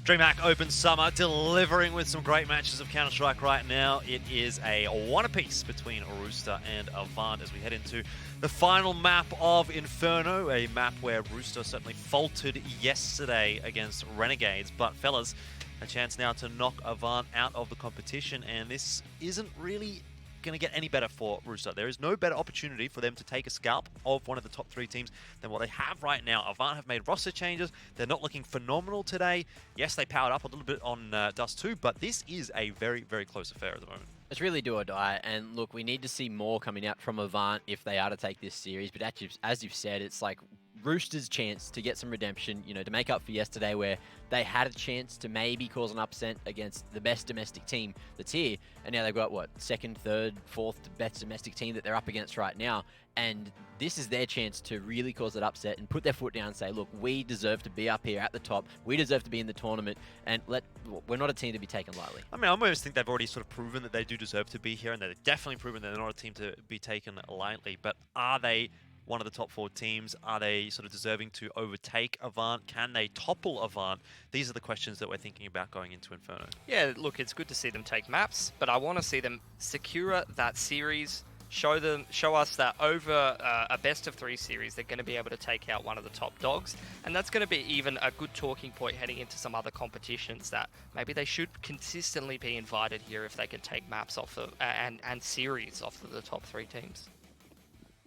DreamHack Open Summer, delivering with some great matches of Counter-Strike right now. It is a one-apiece between Rooster and AVANT as we head into the final map of Inferno, a map where Rooster certainly faltered yesterday against Renegades. But fellas, a chance now to knock AVANT out of the competition, and this isn't really going to get any better for Rooster. There is no better opportunity for them to take a scalp of one of the top 3 teams than what they have right now. AVANT have made roster changes. They're not looking phenomenal today. Yes, they powered up a little bit on Dust 2, but this is a very, very close affair at the moment. It's really do or die, and look, we need to see more coming out from AVANT if they are to take this series, but actually, as you've said, it's like Rooster's chance to get some redemption, you know, to make up for yesterday where they had a chance to maybe cause an upset against the best domestic team that's here, and now they've got, what, second, third, fourth best domestic team that they're up against right now, and this is their chance to really cause that upset and put their foot down and say, look, we deserve to be up here at the top, we deserve to be in the tournament, and we're not a team to be taken lightly. I mean, I almost think they've already sort of proven that they do deserve to be here, and they've definitely proven that they're not a team to be taken lightly, but are they one of the top 4 teams? Are they sort of deserving to overtake AVANT? Can they topple AVANT? These are the questions that we're thinking about going into Inferno. Yeah, look, it's good to see them take maps, but I want to see them secure that series, show us that over a best of 3 series, they're going to be able to take out one of the top dogs, and that's going to be even a good talking point heading into some other competitions that maybe they should consistently be invited here if they can take maps off of, and series off of the top 3 teams.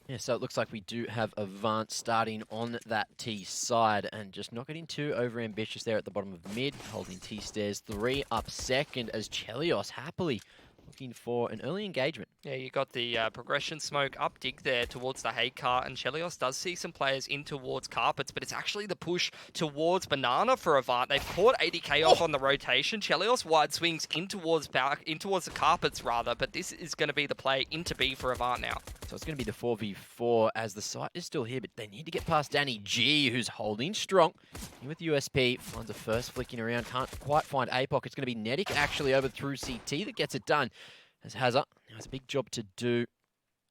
Yeah, so it looks like we do have AVANT starting on that T side and just not getting too over-ambitious there at the bottom of mid, holding T stairs 3 up second as Chelios happily looking for an early engagement. Yeah, you got the progression smoke up dig there towards the hay cart, and Chelios does see some players in towards carpets, but it's actually the push towards banana for AVANT. They've caught 80k off on the rotation. Chelios wide swings in towards the carpets rather, but this is going to be the play into B for AVANT now. So it's going to be the 4v4 as the site is still here, but they need to get past Danny G, who's holding strong. Here with USP, finds a first flicking around, can't quite find APOC. It's going to be Netic actually over through CT that gets it done. As Hazard now has a big job to do.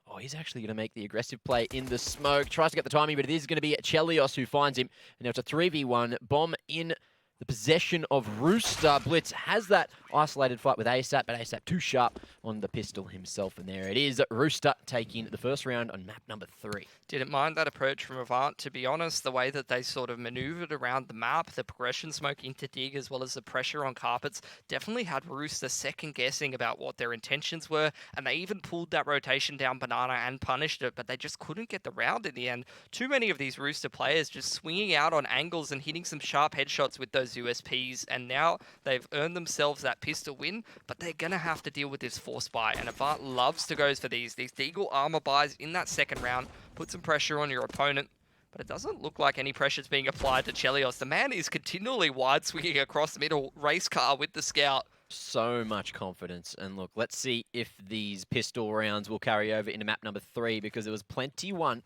Oh, he's actually going to make the aggressive play in the smoke. Tries to get the timing, but it is going to be Chelios who finds him. And now it's a 3v1. Bomb in the possession of Rooster. Blitz has that isolated fight with ASAP, but ASAP too sharp on the pistol himself. And there it is, Rooster taking the first round on map number 3. Didn't mind that approach from AVANT, to be honest. The way that they sort of maneuvered around the map, the progression smoke into dig, as well as the pressure on carpets, definitely had Rooster second-guessing about what their intentions were, and they even pulled that rotation down banana and punished it, but they just couldn't get the round in the end. Too many of these Rooster players just swinging out on angles and hitting some sharp headshots with those USPs, and now they've earned themselves that pistol win, but they're going to have to deal with this force buy, and AVANT loves to go for these Deagle armor buys in that second round, put some pressure on your opponent, but it doesn't look like any pressure is being applied to Chelios. The man is continually wide swinging across the middle, race car with the scout. So much confidence, and look, let's see if these pistol rounds will carry over into map number 3, because there was plenty won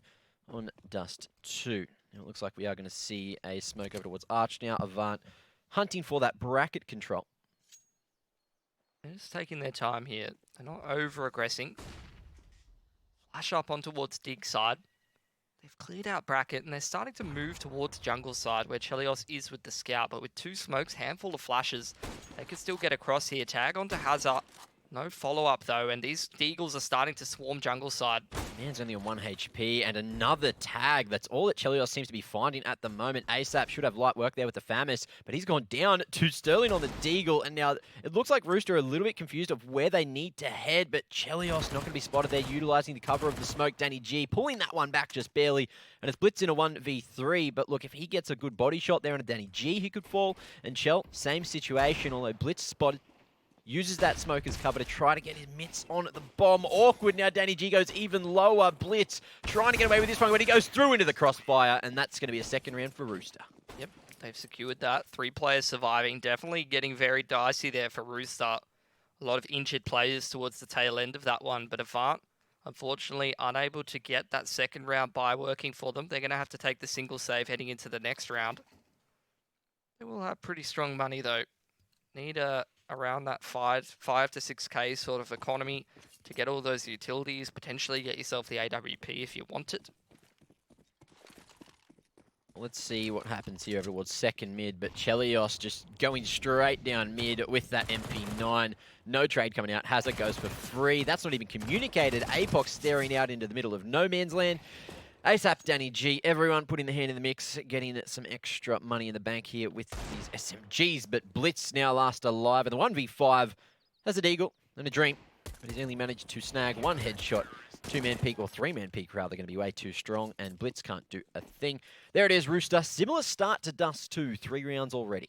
on Dust 2. Now it looks like we are going to see a smoke over towards Arch now. AVANT hunting for that bracket control. They're just taking their time here. They're not over-aggressing. Flash up on towards dig side. They've cleared out bracket, and they're starting to move towards jungle side, where Chelios is with the scout. But with 2 smokes, handful of flashes, they could still get across here. Tag onto Hazard. No follow-up, though, and these Deagles are starting to swarm jungle side. Man's only on 1 HP, and another tag. That's all that Chelios seems to be finding at the moment. ASAP should have light work there with the Famis, but he's gone down to Sterling on the Deagle, and now it looks like Rooster are a little bit confused of where they need to head, but Chelios not going to be spotted there, utilizing the cover of the smoke. Danny G pulling that one back just barely, and it's Blitz in a 1v3, but look, if he gets a good body shot there on a Danny G, he could fall, and Chell, same situation, although Blitz spotted, uses that smoke as cover to try to get his mitts on the bomb. Awkward now. Danny G goes even lower. Blitz trying to get away with this one when he goes through into the crossfire, and that's going to be a second round for Rooster. Yep, they've secured that. 3 players surviving. Definitely getting very dicey there for Rooster. A lot of injured players towards the tail end of that one, but AVANT, unfortunately, unable to get that second round bye working for them. They're going to have to take the single save heading into the next round. They will have pretty strong money, though. Need around that 5 to 6k sort of economy to get all those utilities, potentially get yourself the AWP if you want it. Let's see what happens here over towards second mid, but Chelios just going straight down mid with that MP9. No trade coming out. Hazard goes for free. That's not even communicated. Apox staring out into the middle of no man's land. ASAP, Danny G, everyone putting their hand in the mix, getting some extra money in the bank here with these SMGs, but Blitz now last alive, and the 1v5 has a Deagle and a Dream, but he's only managed to snag one headshot. Two-man peak or three-man peak, rather, going to be way too strong, and Blitz can't do a thing. There it is, Rooster. Similar start to Dust 2, 3 rounds already.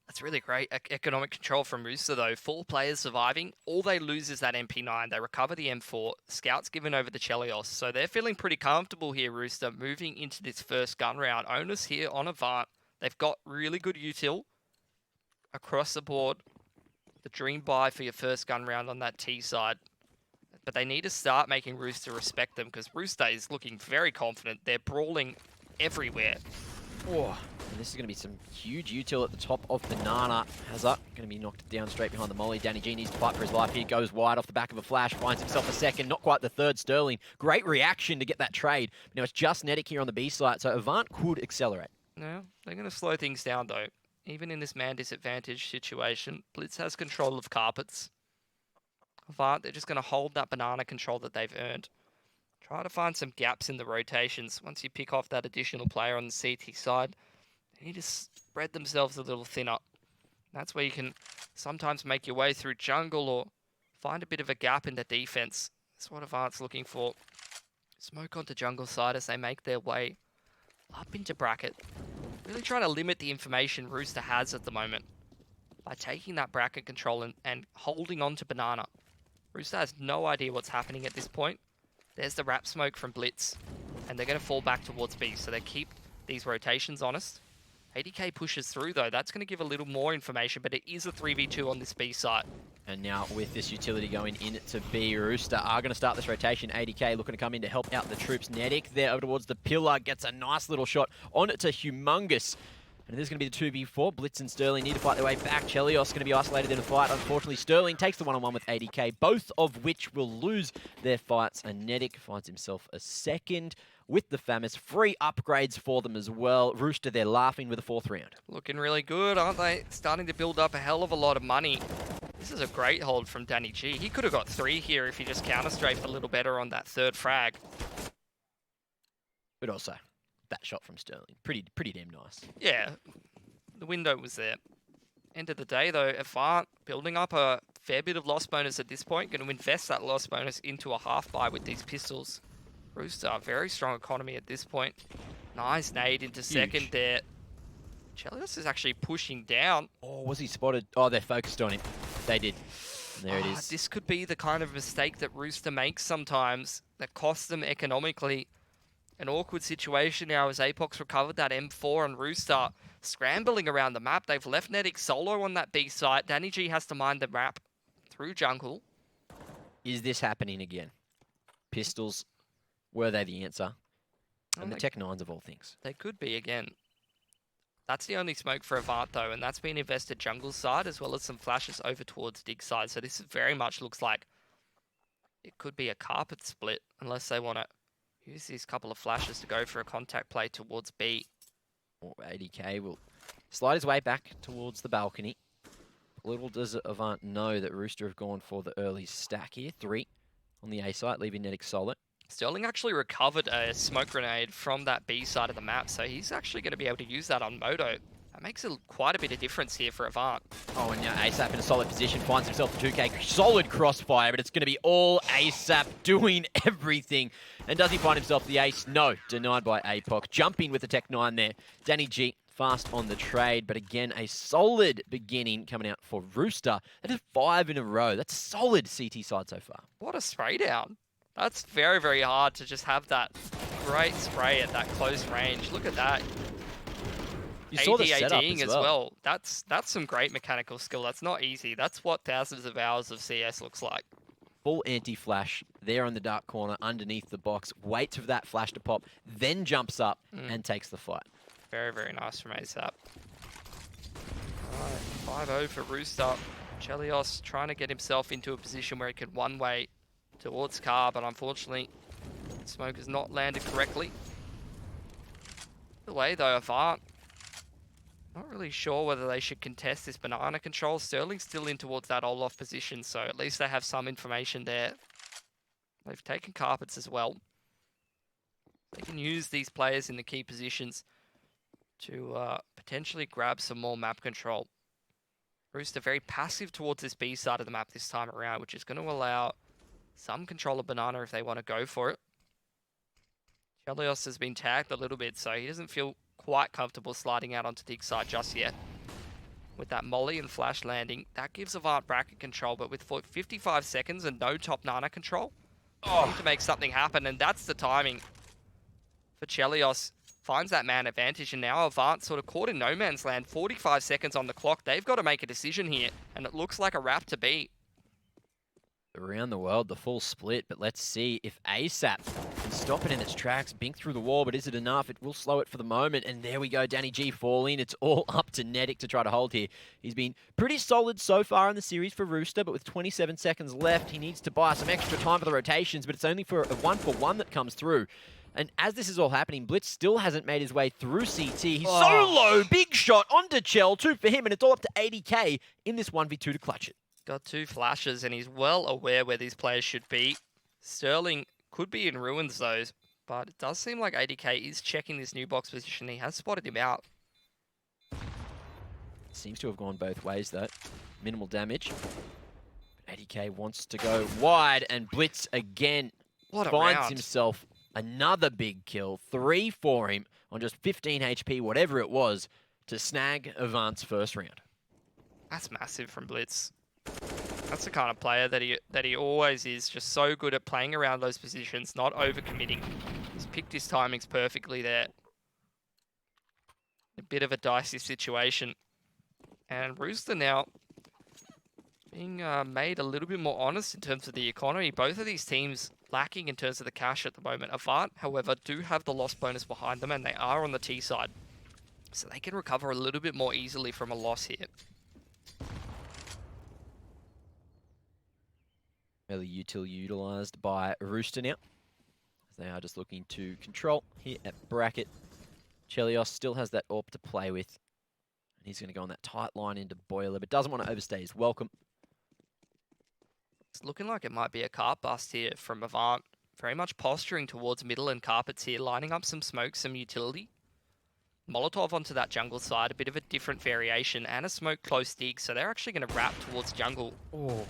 That's really great economic control from Rooster, though. 4 players surviving. All they lose is that MP9. They recover the M4. Scout's given over the Chelios. So they're feeling pretty comfortable here, Rooster, moving into this first gun round. Owners here on AVANT. They've got really good util across the board. The dream buy for your first gun round on that T side. But they need to start making Rooster respect them, because Rooster is looking very confident. They're brawling everywhere. Oh, and this is going to be some huge util at the top of Banana. Hazard going to be knocked down straight behind the molly. Danny G needs to fight for his life here. Goes wide off the back of a flash. Finds himself a second. Not quite the third. Sterling. Great reaction to get that trade. But now it's just Netic here on the B side. So AVANT could accelerate. No, they're going to slow things down, though. Even in this man disadvantage situation, Blitz has control of carpets. AVANT, they're just going to hold that Banana control that they've earned. Try to find some gaps in the rotations. Once you pick off that additional player on the CT side, they need to spread themselves a little thinner. That's where you can sometimes make your way through jungle or find a bit of a gap in the defense. That's what AVANT's looking for. Smoke onto jungle side as they make their way up into bracket. Really trying to limit the information Rooster has at the moment by taking that bracket control and holding on to Banana. Rooster has no idea what's happening at this point. There's the wrap smoke from Blitz, and they're going to fall back towards B, so they keep these rotations honest. ADK pushes through, though. That's going to give a little more information, but it is a 3v2 on this B site. And now with this utility going into B, Rooster are going to start this rotation. ADK looking to come in to help out the troops. Netic there over towards the pillar, gets a nice little shot on it to Humongous. And this is going to be the 2v4. Blitz and Sterling need to fight their way back. Chelios going to be isolated in a fight. Unfortunately, Sterling takes the one-on-one with ADK, both of which will lose their fights. And Netic finds himself a second with the FAMAS. Free upgrades for them as well. Rooster, they're laughing with a 4th round. Looking really good, aren't they? Starting to build up a hell of a lot of money. This is a great hold from Danny G. He could have got 3 here if he just counter-strafed a little better on that 3rd frag. But also, that shot from Sterling, pretty damn nice. Yeah, the window was there. End of the day, though, AVANT building up a fair bit of loss bonus at this point. Going to invest that loss bonus into a half buy with these pistols. Rooster, very strong economy at this point. Nice nade into second there. Chelios is actually pushing down. Oh, was he spotted? Oh, they're focused on him. They did. And there it is. This could be the kind of mistake that Rooster makes sometimes that costs them economically. An awkward situation now as Apox recovered that M4 and Rooster scrambling around the map. They've left Netic solo on that B site. Danny G has to mind the map through jungle. Is this happening again? Pistols, were they the answer? And the Tech 9s of all things. They could be again. That's the only smoke for AVANT, though, and that's been invested jungle side as well as some flashes over towards dig side. So this very much looks like it could be a carpet split unless they want to use these couple of flashes to go for a contact play towards B. Or ADK will slide his way back towards the balcony. Little does AVANT know that Rooster have gone for the early stack here. 3 on the A site, leaving Netic solid. Sterling actually recovered a smoke grenade from that B side of the map, so he's actually going to be able to use that on Moto. That makes quite a bit of difference here for AVANT. Oh, and now ASAP in a solid position, finds himself a 2K. Solid crossfire, but it's going to be all ASAP doing everything. And does he find himself the ace? No, denied by APOC. Jumping with the Tech 9 there. Danny G fast on the trade, but again, a solid beginning coming out for Rooster. That is 5 in a row. That's a solid CT side so far. What a spray down. That's very, very hard to just have that great spray at that close range. Look at that. You saw the setup ADing as well. That's some great mechanical skill. That's not easy. That's what thousands of hours of CS looks like. Full anti-flash there on the dark corner underneath the box. Waits for that flash to pop, then jumps up and takes the fight. Very, very nice from ASAP. Alright, 5-0 for Rooster. Chelios trying to get himself into a position where he could one-way towards Car, but unfortunately, smoke has not landed correctly. Either way, though, Avant, not really sure whether they should contest this banana control. Sterling's still in towards that Olaf position, so at least they have some information there. They've taken carpets as well. They can use these players in the key positions to potentially grab some more map control. Rooster very passive towards this B side of the map this time around, which is going to allow some control of banana if they want to go for it. Chelios has been tagged a little bit, so he doesn't feel quite comfortable sliding out onto dig side just yet. With that molly and flash landing, that gives Avant bracket control, but with 55 seconds and no top Nana control, they need to make something happen, and that's the timing for Chelios. Finds that man advantage, and now Avant sort of caught in no man's land. 45 seconds on the clock. They've got to make a decision here, and it looks like a wrap to beat. Around the world, the full split, but let's see if ASAP can stop it in its tracks, bink through the wall, but is it enough? It will slow it for the moment, and there we go, Danny G falling. It's all up to Nedic to try to hold here. He's been pretty solid so far in the series for Rooster, but with 27 seconds left, he needs to buy some extra time for the rotations, but it's only for a 1-for-1 that comes through. And as this is all happening, Blitz still hasn't made his way through CT. He's so low, big shot onto Chell, 2 for him, and it's all up to 80k in this 1v2 to clutch it. Got 2 flashes, and he's well aware where these players should be. Sterling could be in ruins, though, but it does seem like 80k is checking this new box position. He has spotted him out. Seems to have gone both ways, though. Minimal damage. But 80k wants to go wide, and Blitz again finds himself another big kill. 3 for him on just 15 HP, whatever it was, to snag Avant's first round. That's massive from Blitz. That's the kind of player that he always is, just so good at playing around those positions, not overcommitting. He's picked his timings perfectly there. A bit of a dicey situation. And Rooster now being made a little bit more honest in terms of the economy. Both of these teams lacking in terms of the cash at the moment. Avant, however, do have the loss bonus behind them, and they are on the T side. So they can recover a little bit more easily from a loss here. Early util utilised by Rooster now. As they are just looking to control here at bracket. Chelios still has that AWP to play with. And he's going to go on that tight line into Boiler, but doesn't want to overstay his welcome. It's looking like it might be a carp bust here from Avant. Very much posturing towards middle and carpets here, lining up some smoke, some utility. Molotov onto that jungle side, a bit of a different variation, and a smoke close dig, so they're actually going to wrap towards jungle. Oh.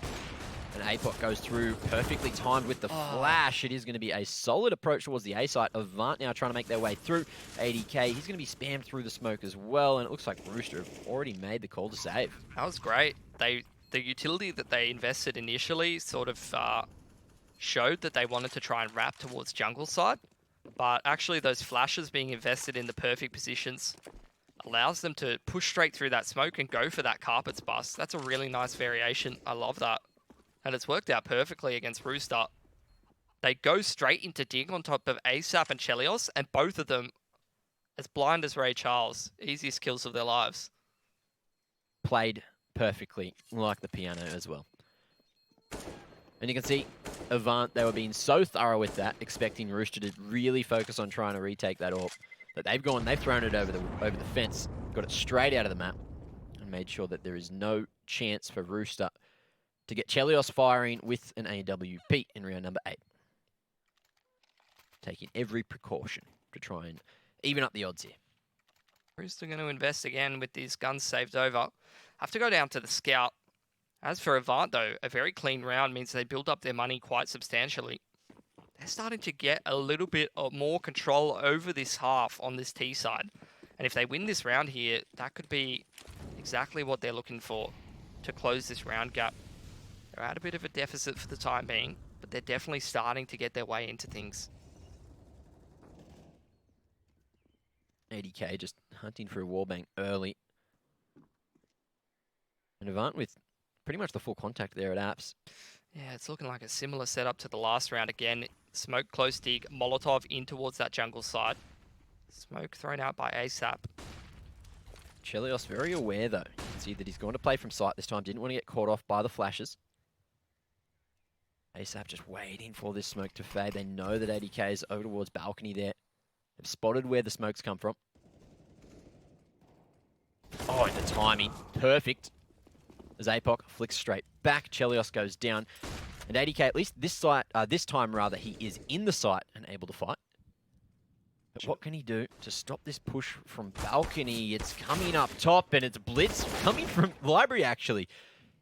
And APOC goes through, perfectly timed with the flash. It is going to be a solid approach towards the A site. Avant now trying to make their way through 80k. He's going to be spammed through the smoke as well, and it looks like Rooster have already made the call to save. That was great. The utility that they invested initially sort of showed that they wanted to try and wrap towards jungle side, but actually those flashes being invested in the perfect positions allows them to push straight through that smoke and go for that carpets bust. That's a really nice variation. I love that. And it's worked out perfectly against Rooster. They go straight into dig on top of ASAP and Chelios, and both of them as blind as Ray Charles. Easiest kills of their lives. Played perfectly, like the piano as well. And you can see Avant, they were being so thorough with that, expecting Rooster to really focus on trying to retake that AWP. But they've thrown it over the fence, got it straight out of the map, and made sure that there is no chance for Rooster to get Chelios firing with an AWP in round number 8. Taking every precaution to try and even up the odds here. Rooster going to invest again with these guns saved over. Have to go down to the scout. As for Avant, though, a very clean round means they build up their money quite substantially. They're starting to get a little bit of more control over this half on this T side. And if they win this round here, that could be exactly what they're looking for to close this round gap. They're at a bit of a deficit for the time being, but they're definitely starting to get their way into things. 80k just hunting for a wallbang early. And Avant with pretty much the full contact there at Apps. Yeah, it's looking like a similar setup to the last round again. Smoke close dig, Molotov in towards that jungle side. Smoke thrown out by ASAP. Chelios very aware though. You can see that he's going to play from sight this time. Didn't want to get caught off by the flashes. ASAP just waiting for this smoke to fade. They know that 80k is over towards balcony there. They've spotted where the smokes come from. timing. Perfect. As APOC flicks straight back, Chelios goes down. And ADK, at least this time, he is in the site and able to fight. But what can he do to stop this push from balcony? It's coming up top, and it's Blitz coming from library, actually.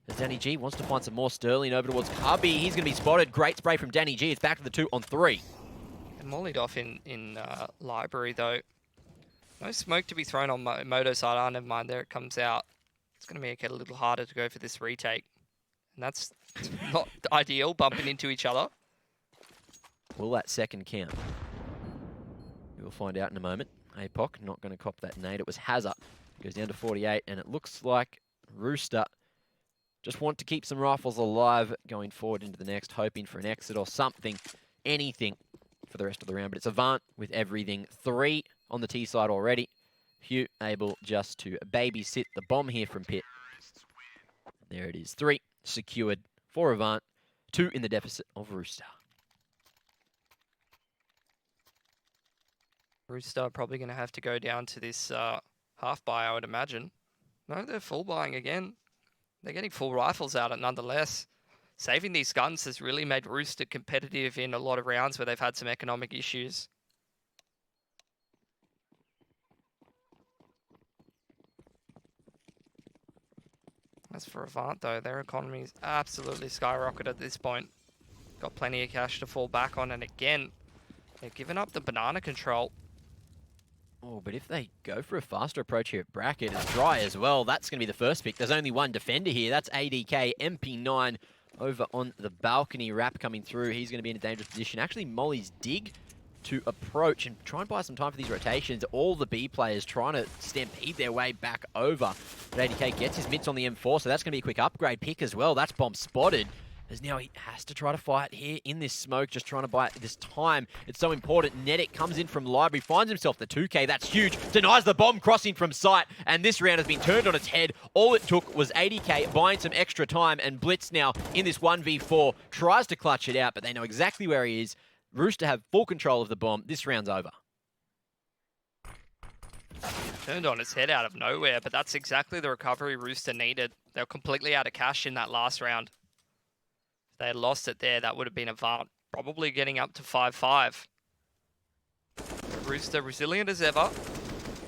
As Danny G wants to find some more Sterling over towards Cubby. He's going to be spotted. Great spray from Danny G. It's back to the 2-on-3. And mollied off in library, though. No smoke to be thrown on Moto side. Oh, never mind. There it comes out. It's going to make it a little harder to go for this retake. And that's not ideal, bumping into each other. Will that second count? We'll find out in a moment. APOC not going to cop that nade. It was Hazard. Goes down to 48, and it looks like Rooster just want to keep some rifles alive going forward into the next, hoping for an exit or something, anything for the rest of the round. But it's AVANT with everything. 3 on the T side already. Hugh able just to babysit the bomb here from Pitt. There it is. 3 secured for AVANT. 2 in the deficit of Rooster. Rooster probably going to have to go down to this half buy, I would imagine. No, they're full buying again. They're getting full rifles out it nonetheless. Saving these guns has really made Rooster competitive in a lot of rounds where they've had some economic issues. As for AVANT, though, their economy's absolutely skyrocketed at this point. Got plenty of cash to fall back on, and again, they've given up the banana control. Oh, but if they go for a faster approach here at bracket, it's dry as well. That's going to be the first pick. There's only one defender here. That's ADK, MP9 over on the balcony. Rap coming through. He's going to be in a dangerous position. Actually, Molly's dig to approach and try and buy some time for these rotations. All the B players trying to stampede their way back over. But ADK gets his mitts on the M4, so that's going to be a quick upgrade pick as well. That's bomb spotted. As now he has to try to fight here in this smoke, just trying to buy this time. It's so important. Nedic comes in from library, finds himself the 2K. That's huge. Denies the bomb crossing from sight. And this round has been turned on its head. All it took was ADK buying some extra time. And Blitz now in this 1v4 tries to clutch it out, but they know exactly where he is. Rooster have full control of the bomb. This round's over. Turned on its head out of nowhere, but that's exactly the recovery Rooster needed. They were completely out of cash in that last round. If they had lost it there, that would have been AVANT, probably getting up to 5-5. Rooster resilient as ever.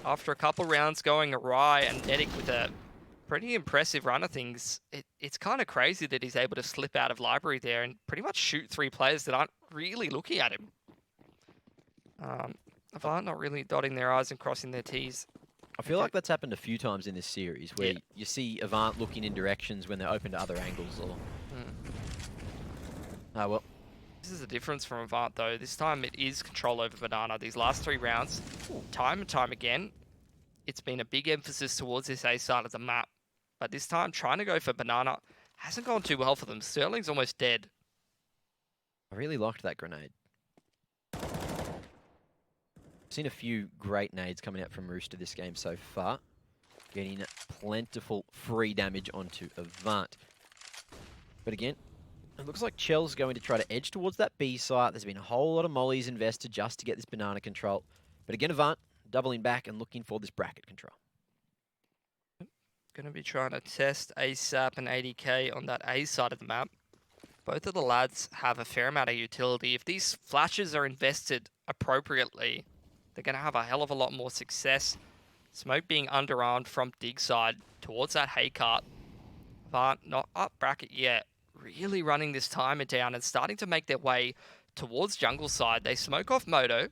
After a couple rounds going awry, and Nedic with a pretty impressive run of things, it's kind of crazy that he's able to slip out of library there and pretty much shoot 3 players that aren't really looking at him. AVANT not really dotting their I's and crossing their T's. I feel like that's happened a few times in this series, where you see AVANT looking in directions when they're open to other angles. Or oh, well. This is the difference from AVANT, though. This time it is control over banana. These last 3 rounds, time and time again, it's been a big emphasis towards this A side of the map. But this time, trying to go for banana hasn't gone too well for them. Sterling's almost dead. I really liked that grenade. Seen a few great nades coming out from Rooster this game so far. Getting plentiful free damage onto AVANT. But again, it looks like Chell's going to try to edge towards that B site. There's been a whole lot of mollies invested just to get this banana control. But again, AVANT doubling back and looking for this bracket control. Going to be trying to test ASAP and ADK on that A side of the map. Both of the lads have a fair amount of utility. If these flashes are invested appropriately, they're going to have a hell of a lot more success. Smoke being underarmed from dig side towards that hay cart. AVANT not up bracket yet. Really running this timer down and starting to make their way towards jungle side. They smoke off Moto.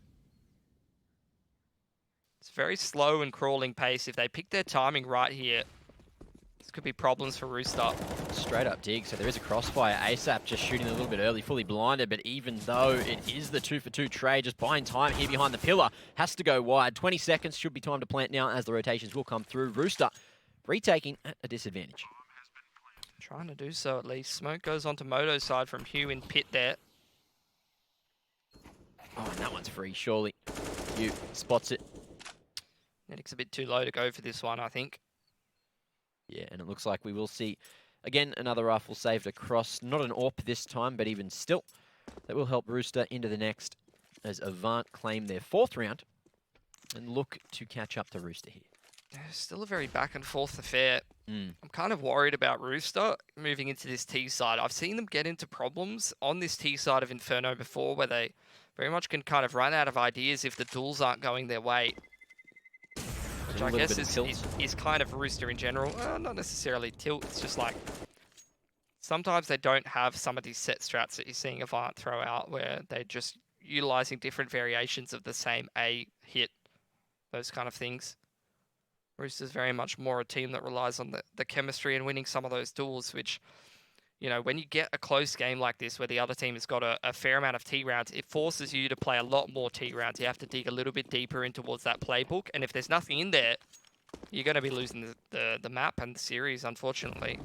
It's very slow and crawling pace. If they pick their timing right here, this could be problems for Rooster. Straight up dig, so there is a crossfire. ASAP just shooting a little bit early, fully blinded, but even though it is the 2-for-2 trade, just buying time here behind the pillar, has to go wide. 20 seconds should be time to plant now as the rotations will come through. Rooster retaking at a disadvantage. Trying to do so at least. Smoke goes onto Moto's side from Hugh in pit there. Oh, and that one's free, surely. Hugh spots it. Nedic's a bit too low to go for this one, I think. Yeah, and it looks like we will see, again, another rifle saved across. Not an AWP this time, but even still, that will help Rooster into the next as AVANT claim their 4th round and look to catch up to Rooster here. Still a very back and forth affair. Mm. I'm kind of worried about Rooster moving into this T side. I've seen them get into problems on this T side of Inferno before where they very much can kind of run out of ideas if the duels aren't going their way. Which I guess is kind of Rooster in general. Not necessarily tilt, it's just like sometimes they don't have some of these set strats that you're seeing AVANT throw out where they're just utilizing different variations of the same A hit, those kind of things. Rooster's very much more a team that relies on the chemistry and winning some of those duels, which, you know, when you get a close game like this where the other team has got a fair amount of T rounds, it forces you to play a lot more T rounds. You have to dig a little bit deeper in towards that playbook, and if there's nothing in there, you're going to be losing the map and the series, unfortunately.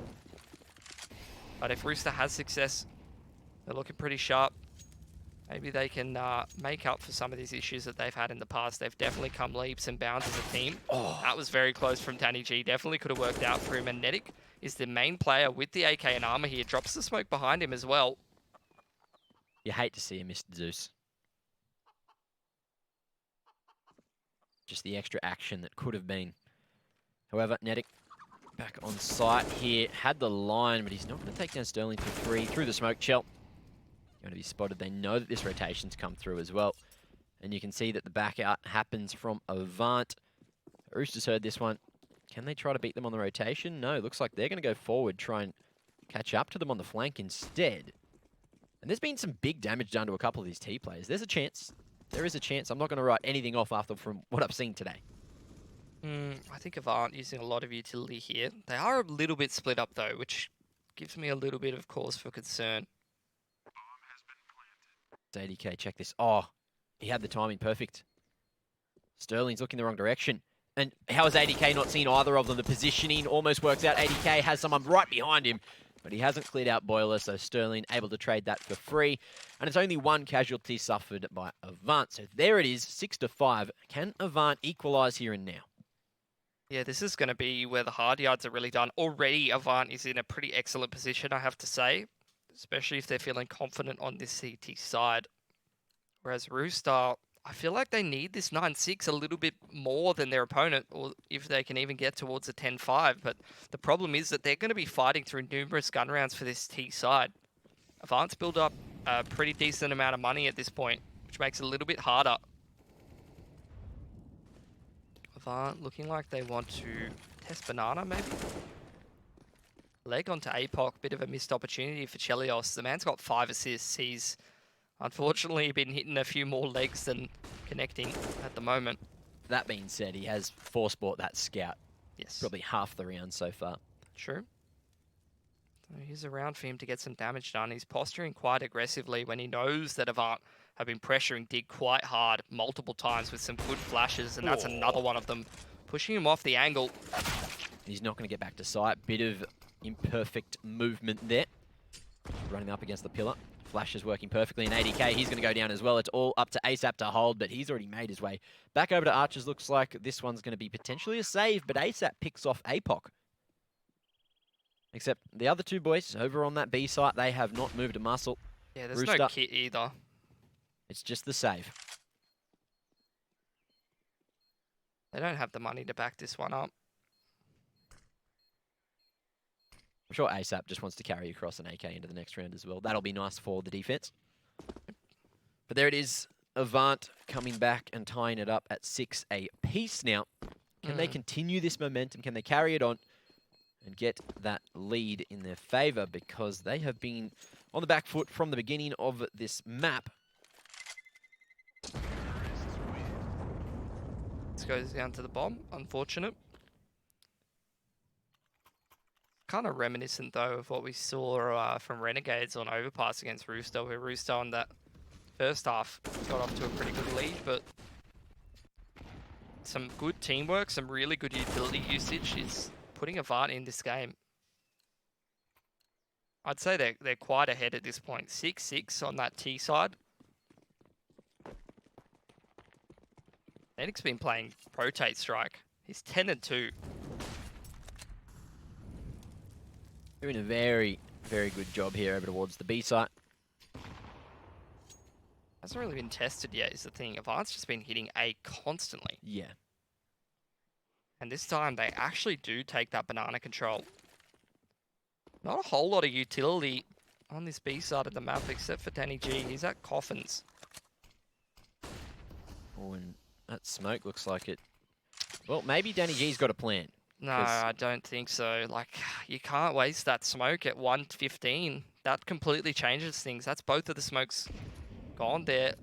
But if Rooster has success, they're looking pretty sharp. Maybe they can make up for some of these issues that they've had in the past. They've definitely come leaps and bounds as a team. Oh, that was very close from Danny G. Definitely could have worked out for him. And Nedic is the main player with the AK and armor here. Drops the smoke behind him as well. You hate to see him miss Zeus. Just the extra action that could have been. However, Nedic back on site here. Had the line, but he's not going to take down Sterling for 3 through the smoke shell. Going to be spotted. They know that this rotation's come through as well. And you can see that the back out happens from AVANT. Rooster's heard this one. Can they try to beat them on the rotation? No, looks like they're going to go forward, try and catch up to them on the flank instead. And there's been some big damage done to a couple of these T players. There's a chance. There is a chance. I'm not going to write anything off after from what I've seen today. I think AVANT using a lot of utility here. They are a little bit split up though, which gives me a little bit of cause for concern. ADK, check this. Oh, he had the timing perfect. Sterling's looking the wrong direction. And how has ADK not seen either of them? The positioning almost works out. ADK has someone right behind him, but he hasn't cleared out Boiler, so Sterling able to trade that for free. And it's only one casualty suffered by AVANT. So there it is, 6-5. Can AVANT equalize here and now? Yeah, this is going to be where the hard yards are really done. Already, AVANT is in a pretty excellent position, I have to say. Especially if they're feeling confident on this CT side. Whereas Rooster, I feel like they need this 9-6 a little bit more than their opponent, or if they can even get towards a 10-5. But the problem is that they're going to be fighting through numerous gun rounds for this T side. AVANT's built up a pretty decent amount of money at this point, which makes it a little bit harder. AVANT looking like they want to test Banana, maybe? Leg onto APOC, bit of a missed opportunity for Chelios. The man's got 5 assists. He's unfortunately been hitting a few more legs than connecting at the moment. That being said, he has force-bought that scout. Yes. Probably half the round so far. True. So here's a round for him to get some damage done. He's posturing quite aggressively when he knows that AVANT have been pressuring Dig quite hard multiple times with some good flashes, and that's another one of them. Pushing him off the angle. He's not going to get back to sight. Bit of imperfect movement there. Running up against the pillar. Flash is working perfectly, and ADK, he's going to go down as well. It's all up to ASAP to hold, but he's already made his way back over to Archers. Looks like this one's going to be potentially a save, but ASAP picks off APOC. Except the other two boys over on that B site, they have not moved a muscle. Yeah, there's Rooster, no kit either. It's just the save. They don't have the money to back this one up. I'm sure ASAP just wants to carry across an AK into the next round as well. That'll be nice for the defense. But there it is. AVANT coming back and tying it up at 6 apiece now. Can they continue this momentum? Can they carry it on and get that lead in their favor? Because they have been on the back foot from the beginning of this map. This goes down to the bomb. Unfortunate. Kind of reminiscent though of what we saw from Renegades on Overpass against Rooster, where Rooster on that first half got off to a pretty good lead, but some good teamwork, some really good utility usage is putting AVANT in this game. I'd say they're quite ahead at this point. 6-6 on that T side. Nedic's been playing Rotate Strike. He's 10-2. Doing a very, very good job here over towards the B site. Hasn't really been tested yet, is the thing. AVANT's just been hitting A constantly. Yeah. And this time, they actually do take that banana control. Not a whole lot of utility on this B side of the map, except for Danny G. He's at coffins. Oh, and that smoke looks like it. Well, maybe Danny G's got a plan. No, I don't think so. Like, you can't waste that smoke at 1:15. That completely changes things. That's both of the smokes gone there.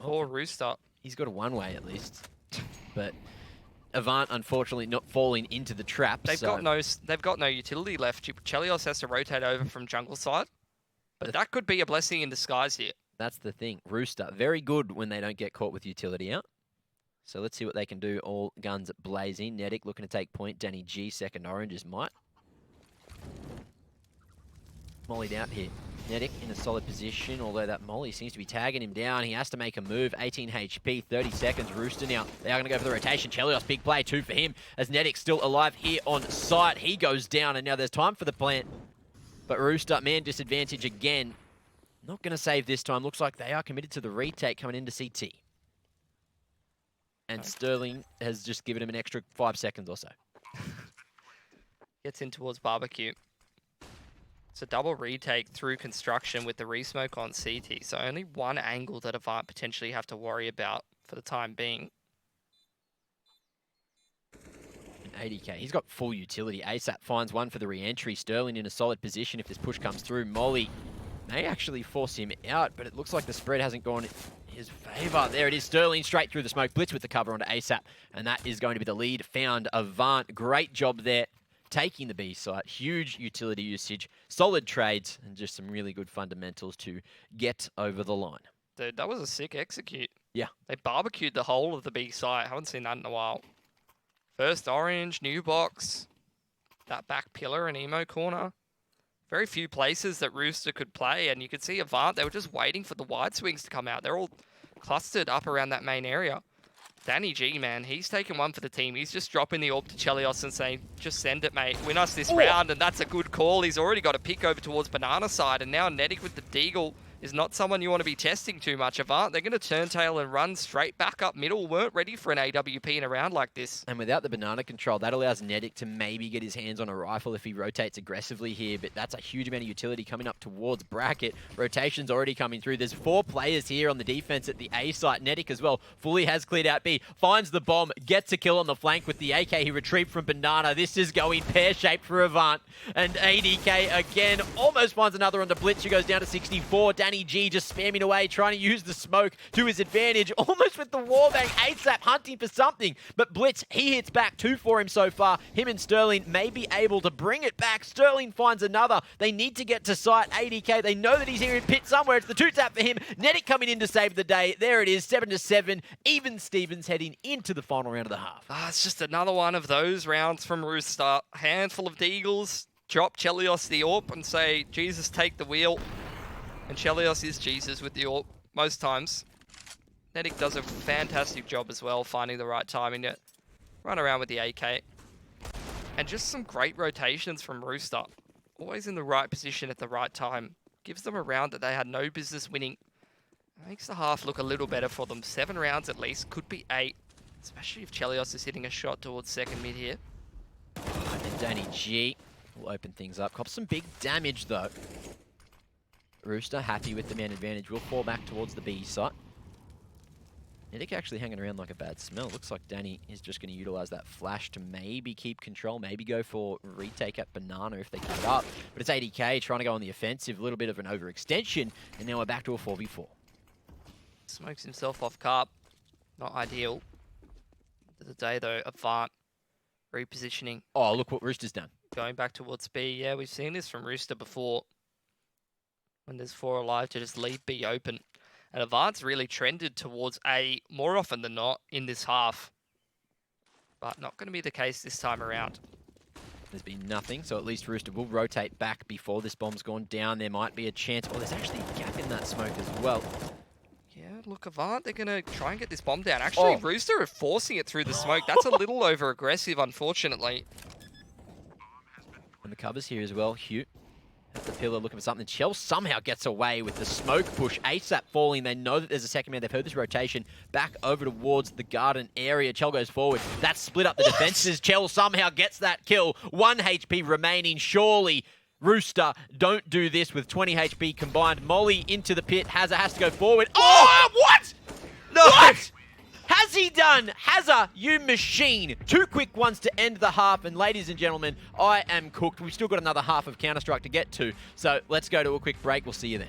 Poor Rooster. He's got a one-way at least. But AVANT, unfortunately, not falling into the trap. They've got no utility left. Chelios has to rotate over from jungle side. But that could be a blessing in disguise here. That's the thing. Rooster, very good when they don't get caught with utility out. So let's see what they can do. All guns blazing. Nedic looking to take point. Danny G, second orange is might. Mollied out here. Nedic in a solid position, although that Molly seems to be tagging him down. He has to make a move. 18 HP, 30 seconds. Rooster now. They are going to go for the rotation. Chelios, big play, 2 for him. As Nedic's still alive here on site. He goes down, and now there's time for the plant. But Rooster, man, disadvantage again. Not going to save this time. Looks like they are committed to the retake coming into CT. And Sterling has just given him an extra 5 seconds or so. Gets in towards barbecue. It's a double retake through construction with the resmoke on CT. So only one angle that AVANT potentially have to worry about for the time being. And 80k. He's got full utility. ASAP finds one for the re-entry. Sterling in a solid position if this push comes through. Molly may actually force him out, but it looks like the spread hasn't gone in his favour. There it is. Sterling straight through the smoke. Blitz with the cover onto ASAP. And that is going to be the lead found. AVANT. Great job there. Taking the B site, huge utility usage, solid trades, and just some really good fundamentals to get over the line. Dude, that was a sick execute. Yeah. They barbecued the whole of the B site. Haven't seen that in a while. First orange, new box, that back pillar and emo corner. Very few places that Rooster could play, and you could see AVANT, they were just waiting for the wide swings to come out. They're all clustered up around that main area. Danny G, man, he's taking one for the team. He's just dropping the orb to Chelios and saying, just send it, mate. Win us this round, and that's a good call. He's already got a pick over towards banana side, and now Nedic with the deagle is not someone you want to be testing too much. AVANT, they're going to turntail and run straight back up middle. Weren't ready for an AWP in a round like this. And without the banana control, that allows Nedic to maybe get his hands on a rifle if he rotates aggressively here, but that's a huge amount of utility coming up towards bracket. Rotation's already coming through. There's 4 players here on the defense at the A site. Nedic as well fully has cleared out B, finds the bomb, gets a kill on the flank with the AK he retrieved from banana. This is going pear-shaped for AVANT. And ADK again almost finds another on the blitz. She goes down to 64. Danny G just spamming away, trying to use the smoke to his advantage, almost with the warbang. ASAP hunting for something, but Blitz, he hits back 2 for him so far. Him and Sterling may be able to bring it back. Sterling finds another. They need to get to site. ADK, they know that he's here in pit somewhere. It's the 2-tap for him. Nedic coming in to save the day. There it is, 7-7. Even Stevens heading into the final round of the half. It's just another one of those rounds from Rooster. Handful of deagles, drop Chelios the AWP and say, Jesus, take the wheel. And Chelios is Jesus with the AWP most times. Nedic does a fantastic job as well, finding the right timing to run around with the AK. And just some great rotations from Rooster. Always in the right position at the right time. Gives them a round that they had no business winning. Makes the half look a little better for them. 7 rounds at least, could be 8. Especially if Chelios is hitting a shot towards second mid here. And Danny G will open things up. Cops some big damage though. Rooster happy with the man advantage. Will fall back towards the B site. Nedic actually hanging around like a bad smell. Looks like Danny is just going to utilize that flash to maybe keep control, maybe go for retake at banana if they keep it up. But it's ADK trying to go on the offensive. A little bit of an overextension, and now we're back to a 4v4. Smokes himself off carp. Not ideal. End of the day though, AVANT repositioning. Oh, look what Rooster's done. Going back towards B. Yeah, we've seen this from Rooster before. When there's 4 alive to just leave B open. And AVANT's really trended towards A more often than not in this half. But not going to be the case this time around. There's been nothing, so at least Rooster will rotate back before this bomb's gone down. There might be a chance. Oh, there's actually a gap in that smoke as well. Yeah, look, AVANT, they're going to try and get this bomb down. Actually, Rooster are forcing it through the smoke. That's a little over-aggressive, unfortunately. And the covers here as well, Hugh. at the pillar looking for something. Chell somehow gets away with the smoke push. ASAP falling. They know that there's a second man. They've heard this rotation back over towards the garden area. Chell goes forward. That's split up the defenses. Chell somehow gets that kill. 1 HP remaining. Surely Rooster don't do this with 20 HP combined. Molly into the pit. Hazza has to go forward. Oh, what? No! What? Has he done? Hazza, you machine. 2 quick ones to end the half. And ladies and gentlemen, I am cooked. We've still got another half of Counter-Strike to get to. So let's go to a quick break. We'll see you then.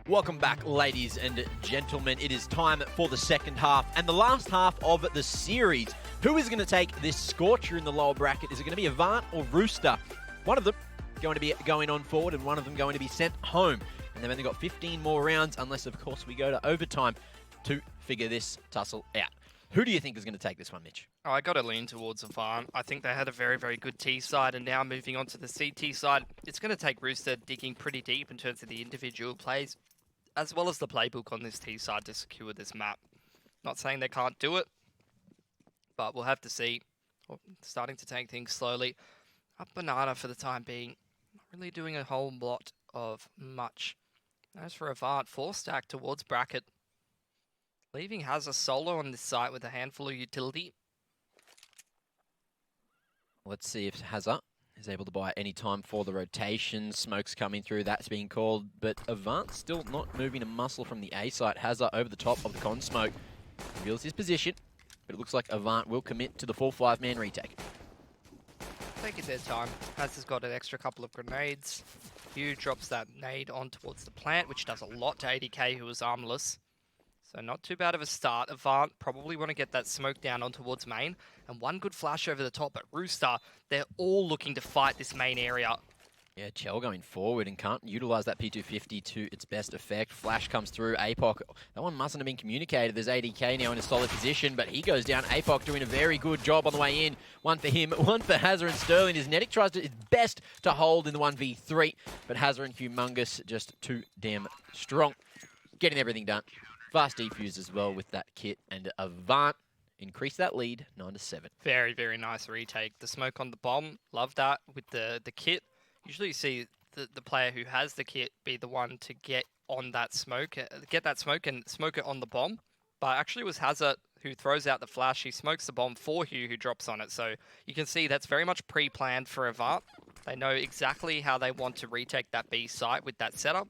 Welcome back, ladies and gentlemen. It is time for the second half and the last half of the series. Who is going to take this scorcher in the lower bracket? Is it going to be AVANT or Rooster? One of them going to be going on forward and one of them going to be sent home. And they've only got 15 more rounds, unless, of course, we go to overtime to figure this tussle out. Who do you think is going to take this one, Mitch? Oh, I got to lean towards AVANT. I think they had a very, very good T side, and now moving on to the CT side, it's going to take Rooster digging pretty deep in terms of the individual plays, as well as the playbook on this T side to secure this map. Not saying they can't do it, but we'll have to see. Starting to take things slowly. Up banana for the time being. Not really doing a whole lot of much. As for Avant, 4-stack towards bracket. Leaving has a solo on this site with a handful of utility. Let's see if Hazard is able to buy any time for the rotation. Smoke's coming through, that's being called, but Avant still not moving a muscle from the A site. Hazard over the top of the con smoke. Reveals his position, but it looks like Avant will commit to the full 5-man retake. Taking their time. Hazard's got an extra couple of grenades. Hugh drops that nade on towards the plant, which does a lot to ADK, who is armless. So not too bad of a start. Avant probably want to get that smoke down on towards main. And one good flash over the top, but Rooster, they're all looking to fight this main area. Yeah, Chell going forward and can't utilize that P250 to its best effect. Flash comes through, APOC. That one mustn't have been communicated. There's ADK now in a solid position, but he goes down. APOC doing a very good job on the way in. One for him, one for Hazard and Sterling. His Netic tries his best to hold in the 1v3, but Hazard and Humongous just too damn strong. Getting everything done. Fast defuse as well with that kit, and Avant increase that lead 9-7. Very, very nice retake. The smoke on the bomb, love that with the kit. Usually you see the player who has the kit be the one to get on that smoke, get that smoke and smoke it on the bomb. But actually it was Hazard who throws out the flash. He smokes the bomb for Hugh, who drops on it. So you can see that's very much pre-planned for Avant. They know exactly how they want to retake that B site with that setup.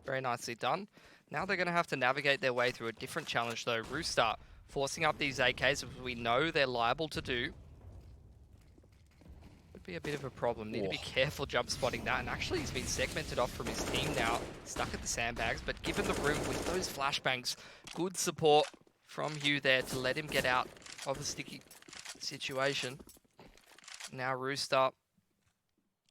Very nicely done. Now they're going to have to navigate their way through a different challenge though. Rooster forcing up these AKs, as we know they're liable to do. Would be a bit of a problem. Need to be careful jump spotting that. And actually he's been segmented off from his team now. Stuck at the sandbags, but given the room with those flashbangs, good support from Hugh there to let him get out of a sticky situation. Now Rooster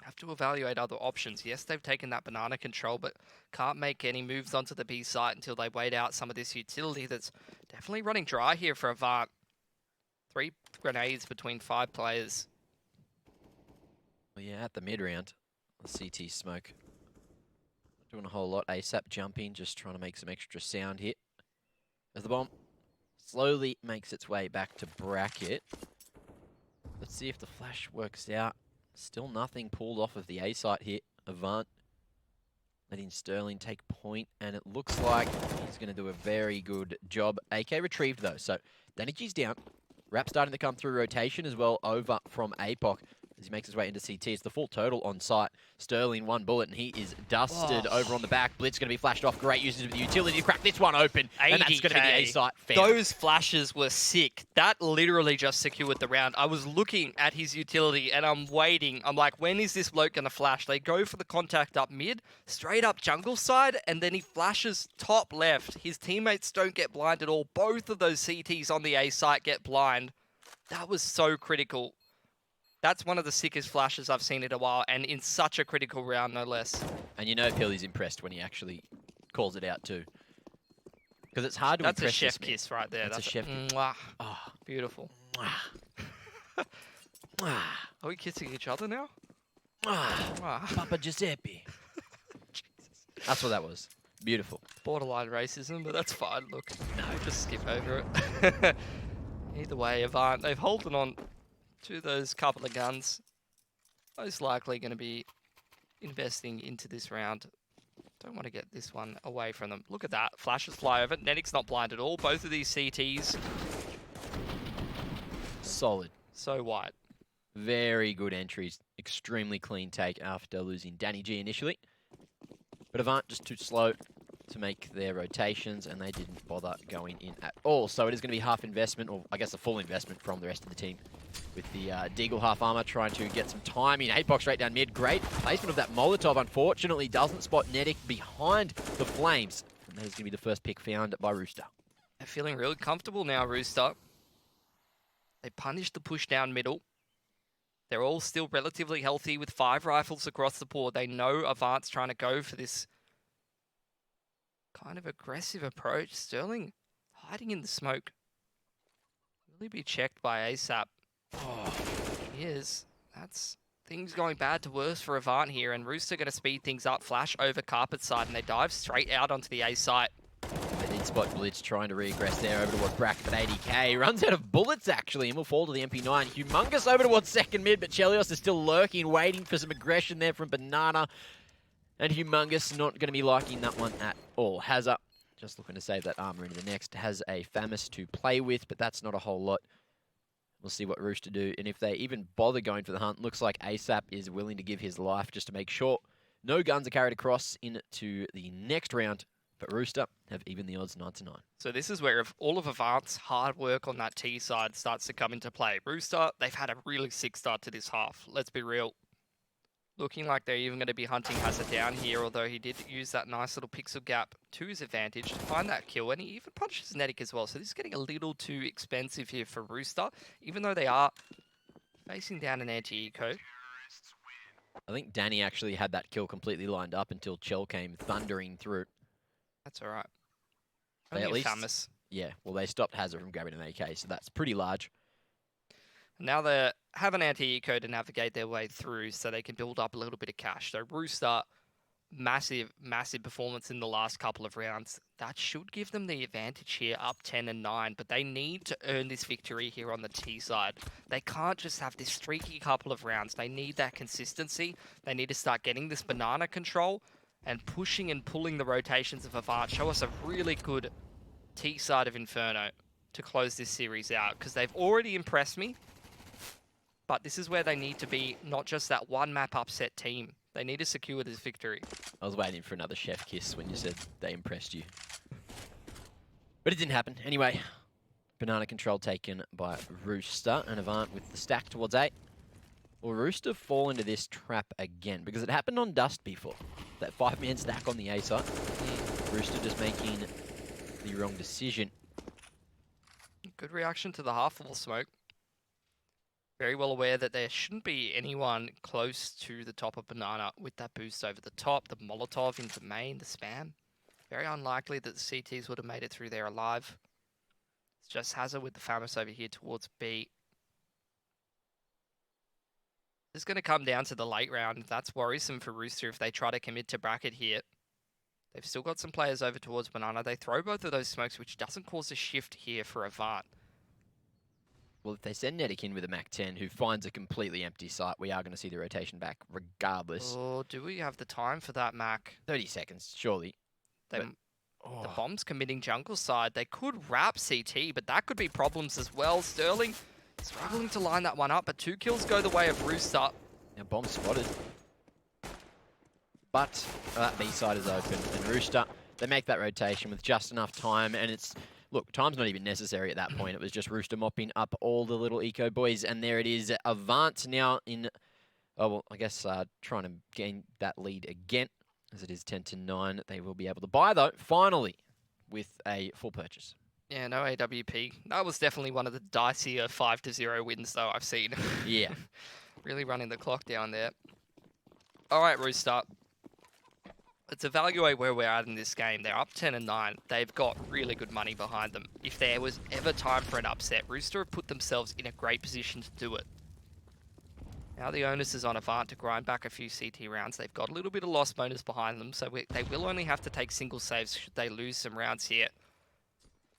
have to evaluate other options. Yes, they've taken that banana control, but can't make any moves onto the B site until they wait out some of this utility that's definitely running dry here for Avant. 3 grenades between 5 players. Well, yeah, at the mid-round, the CT smoke. Not doing a whole lot. ASAP jumping, just trying to make some extra sound here. As the bomb slowly makes its way back to bracket. Let's see if the flash works out. Still nothing pulled off of the A site here. Avant letting Sterling take point, and it looks like he's going to do a very good job. AK retrieved though, so Daniji's down. Rap starting to come through rotation as well over from APOC as he makes his way into CT. It's the full total on site. Sterling, 1 bullet, and he is dusted over on the back. Blitz going to be flashed off. Great usage of the utility to crack this one open, and that's going to be the A site. Those flashes were sick. That literally just secured the round. I was looking at his utility, and I'm waiting. I'm like, when is this bloke going to flash? They go for the contact up mid, straight up jungle side, and then he flashes top left. His teammates don't get blind at all. Both of those CTs on the A site get blind. That was so critical. That's one of the sickest flashes I've seen in a while, and in such a critical round, no less. And you know Pilly's impressed when he actually calls it out too. Because it's hard to impress. That's a chef kiss right there. That's a chef kiss. Oh, beautiful. Are we kissing each other now? Papa Giuseppe. That's what that was. Beautiful. Borderline racism, but that's fine. Look, no, just skip over it. Either way, Avant, they've holding on to those couple of guns. Most likely going to be investing into this round. Don't want to get this one away from them. Look at that. Flashes fly over. Netic's not blind at all. Both of these CTs. Solid. So white. Very good entries. Extremely clean take after losing Danny G initially. But Avant just too slow to make their rotations, and they didn't bother going in at all. So it is going to be half investment, or I guess a full investment from the rest of the team. With the Deagle half armor trying to get some time in. 8-box straight down mid. Great placement of that Molotov. Unfortunately, doesn't spot Netic behind the flames. And that is going to be the first pick found by Rooster. They're feeling really comfortable now, Rooster. They punished the push down middle. They're all still relatively healthy with 5 rifles across the board. They know Avant's trying to go for this kind of aggressive approach. Sterling hiding in the smoke. Will he be checked by ASAP? Oh, he is. That's things going bad to worse for Avant here, and Rooster going to speed things up. Flash over carpet side, and they dive straight out onto the A site. But they in-spot blitz, trying to regress there over towards Bracket, but ADK runs out of bullets, actually, and will fall to the MP9. Humongous over towards second mid, but Chelios is still lurking, waiting for some aggression there from Banana. And Humongous not going to be liking that one at all. Hazza, just looking to save that armor into the next, has a Famis to play with, but that's not a whole lot. We'll see what Rooster do, and if they even bother going for the hunt, looks like ASAP is willing to give his life just to make sure no guns are carried across into the next round. But Rooster have even the odds 9-9. So this is where if all of Avant's hard work on that T side starts to come into play. Rooster, they've had a really sick start to this half. Let's be real. Looking like they're even going to be hunting Hazard down here, although he did use that nice little pixel gap to his advantage to find that kill, and he even punches Netic as well. So this is getting a little too expensive here for Rooster, even though they are facing down an anti-eco. I think Danny actually had that kill completely lined up until Chell came thundering through. That's all right. They Only at least, Famis. yeah, well, they stopped Hazard from grabbing an AK, so that's pretty large. Now they have an anti-eco to navigate their way through so they can build up a little bit of cash. So Rooster, massive performance in the last couple of rounds. That should give them the advantage here, up 10-9, but they need to earn this victory here on the T side. They can't just have this streaky couple of rounds. They need that consistency. They need to start getting this banana control and pushing and pulling the rotations of Avant. Show us a really good T side of Inferno to close this series out, because they've already impressed me. But this is where they need to be not just that one map upset team. They need to secure this victory. I was waiting for another chef kiss when you said they impressed you. But it didn't happen. Anyway, banana control taken by Rooster, and Avant with the stack towards 8. Will Rooster fall into this trap again? Because it happened on Dust before. That 5-man stack on the A side. Rooster just making the wrong decision. Good reaction to the half-wall smoke. Very well aware that there shouldn't be anyone close to the top of Banana with that boost over the top, the Molotov into main, the spam. Very unlikely that the CTs would have made it through there alive. It's just Hazard with the Famis over here towards B. This is going to come down to the late round. That's worrisome for Rooster if they try to commit to bracket here. They've still got some players over towards Banana. They throw both of those smokes, which doesn't cause a shift here for Avant. Well, if they send Netic in with a MAC-10 who finds a completely empty site, we are going to see the rotation back regardless. Oh, do we have the time for that, Mac? 30 seconds, surely. The bomb's committing jungle side. They could wrap CT, but that could be problems as well. Sterling struggling to line that one up, but 2 kills go the way of Rooster. Now, bomb spotted. But that B side is open, and Rooster, they make that rotation with just enough time, and it's... Look, time's not even necessary at that point. It was just Rooster mopping up all the little eco boys, and there it is. Avant now in, oh, well, I guess trying to gain that lead again, as it is 10-9. They will be able to buy, though, finally, with a full purchase. Yeah, no AWP. That was definitely one of the dicier 5-0 wins, though, I've seen. Yeah. Really running the clock down there. All right, Rooster. Let's evaluate where we're at in this game. They're up 10-9. They've got really good money behind them. If there was ever time for an upset, Rooster have put themselves in a great position to do it. Now the onus is on Avant to grind back a few CT rounds. They've got a little bit of loss bonus behind them, so they will only have to take single saves should they lose some rounds here.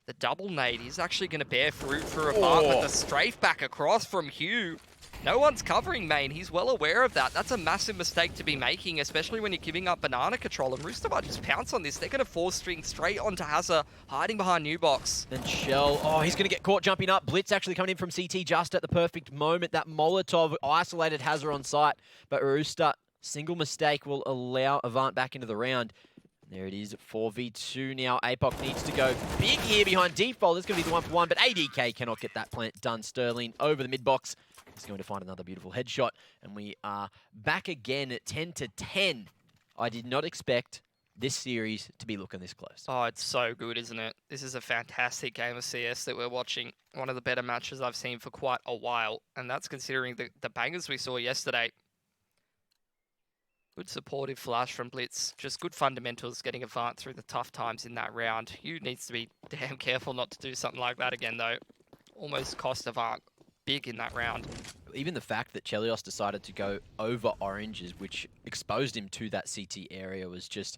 The double nade is actually going to bear fruit for Avant, but the strafe back across from Hugh. No one's covering main. He's well aware of that. That's a massive mistake to be making, especially when you're giving up banana control. And Rooster might just pounce on this. They're going to 4-string straight onto Hazard, hiding behind New Box. Then Shell, oh, he's going to get caught jumping up. Blitz actually coming in from CT just at the perfect moment. That Molotov isolated Hazard on site. But Rooster, single mistake will allow Avant back into the round. There it is, 4v2 now. APOC needs to go big here behind Default. It's going to be the 1-for-1, but ADK cannot get that plant done. Sterling over the mid-box. He's going to find another beautiful headshot. And we are back again at 10-10. I did not expect this series to be looking this close. Oh, it's so good, isn't it? This is a fantastic game of CS that we're watching. One of the better matches I've seen for quite a while. And that's considering the bangers we saw yesterday. Good supportive flash from Blitz. Just good fundamentals getting Avant through the tough times in that round. Hugh needs to be damn careful not to do something like that again, though. Almost cost Avant big in that round. Even the fact that Chelios decided to go over oranges, which exposed him to that CT area, was just,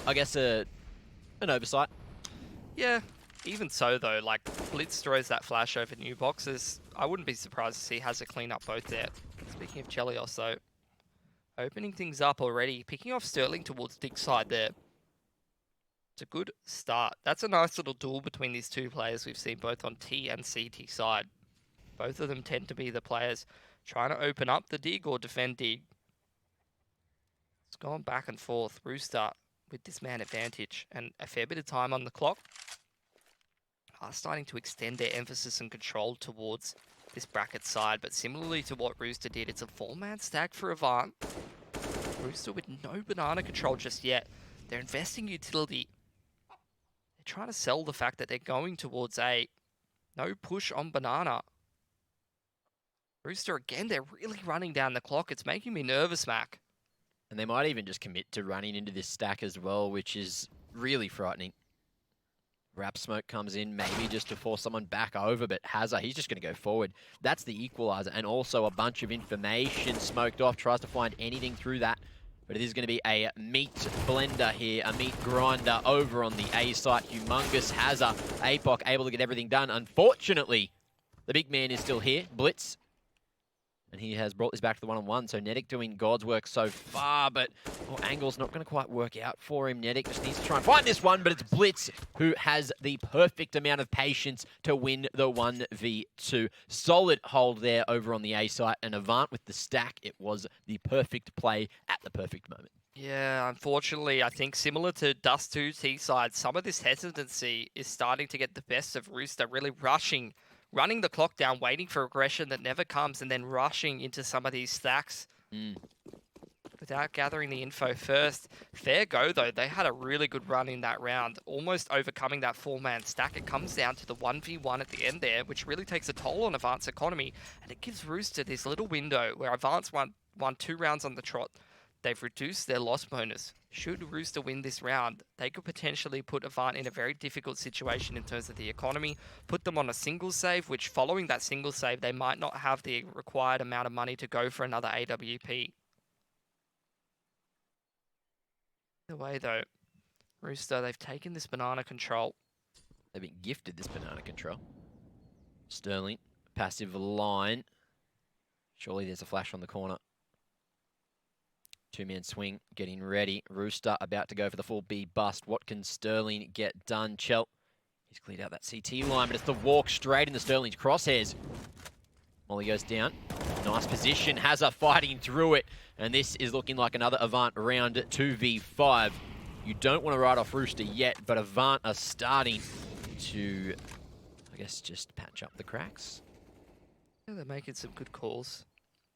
I guess, an oversight. Yeah, even so though, like Blitz throws that flash over new boxes. I wouldn't be surprised to see Hazard clean up both there. Speaking of Chelios though, opening things up already, picking off Sterling towards Dig side there. It's a good start. That's a nice little duel between these two players we've seen both on T and CT side. Both of them tend to be the players trying to open up the dig or defend dig. It's gone back and forth. Rooster with this man advantage and a fair bit of time on the clock. Are starting to extend their emphasis and control towards this bracket side, but similarly to what Rooster did, it's a 4-man stack for Avant. Rooster with no banana control just yet. They're investing utility. They're trying to sell the fact that they're going towards A. No push on banana. Rooster again, they're really running down the clock. It's making me nervous, Mac. And they might even just commit to running into this stack as well, which is really frightening. Wrap smoke comes in, maybe just to force someone back over, but Hazard, he's just going to go forward. That's the equalizer, and also a bunch of information smoked off, tries to find anything through that. But it is going to be a meat blender here, a meat grinder over on the A site. Humongous Hazard, APOC able to get everything done. Unfortunately, the big man is still here, Blitz. And he has brought this back to the one-on-one, so Nedic doing God's work so far, but angle's not going to quite work out for him. Nedic just needs to try and find this one, but it's Blitz who has the perfect amount of patience to win the 1v2. Solid hold there over on the A site, and Avant with the stack. It was the perfect play at the perfect moment. Yeah, unfortunately, I think similar to Dust 2 T side, some of this hesitancy is starting to get the best of Rooster, really running the clock down, waiting for aggression that never comes, and then rushing into some of these stacks without gathering the info first. Fair go, though. They had a really good run in that round, almost overcoming that 4-man stack. It comes down to the 1v1 at the end there, which really takes a toll on Avant's economy, and it gives Rooster this little window where Avant's won 2 rounds on the trot. They've reduced their loss bonus. Should Rooster win this round, they could potentially put Avant in a very difficult situation in terms of the economy, put them on a single save, which following that single save, they might not have the required amount of money to go for another AWP. Either way, though, Rooster, they've taken this banana control. They've been gifted this banana control. Sterling, passive line. Surely there's a flash on the corner. 2-man swing, getting ready. Rooster about to go for the full B bust. What can Sterling get done? Chel, he's cleared out that CT line, but it's the walk straight into Sterling's crosshairs. Molly goes down. Nice position. Hazard fighting through it. And this is looking like another Avant round 2v5. You don't want to write off Rooster yet, but Avant are starting to, I guess, just patch up the cracks. Yeah, they're making some good calls.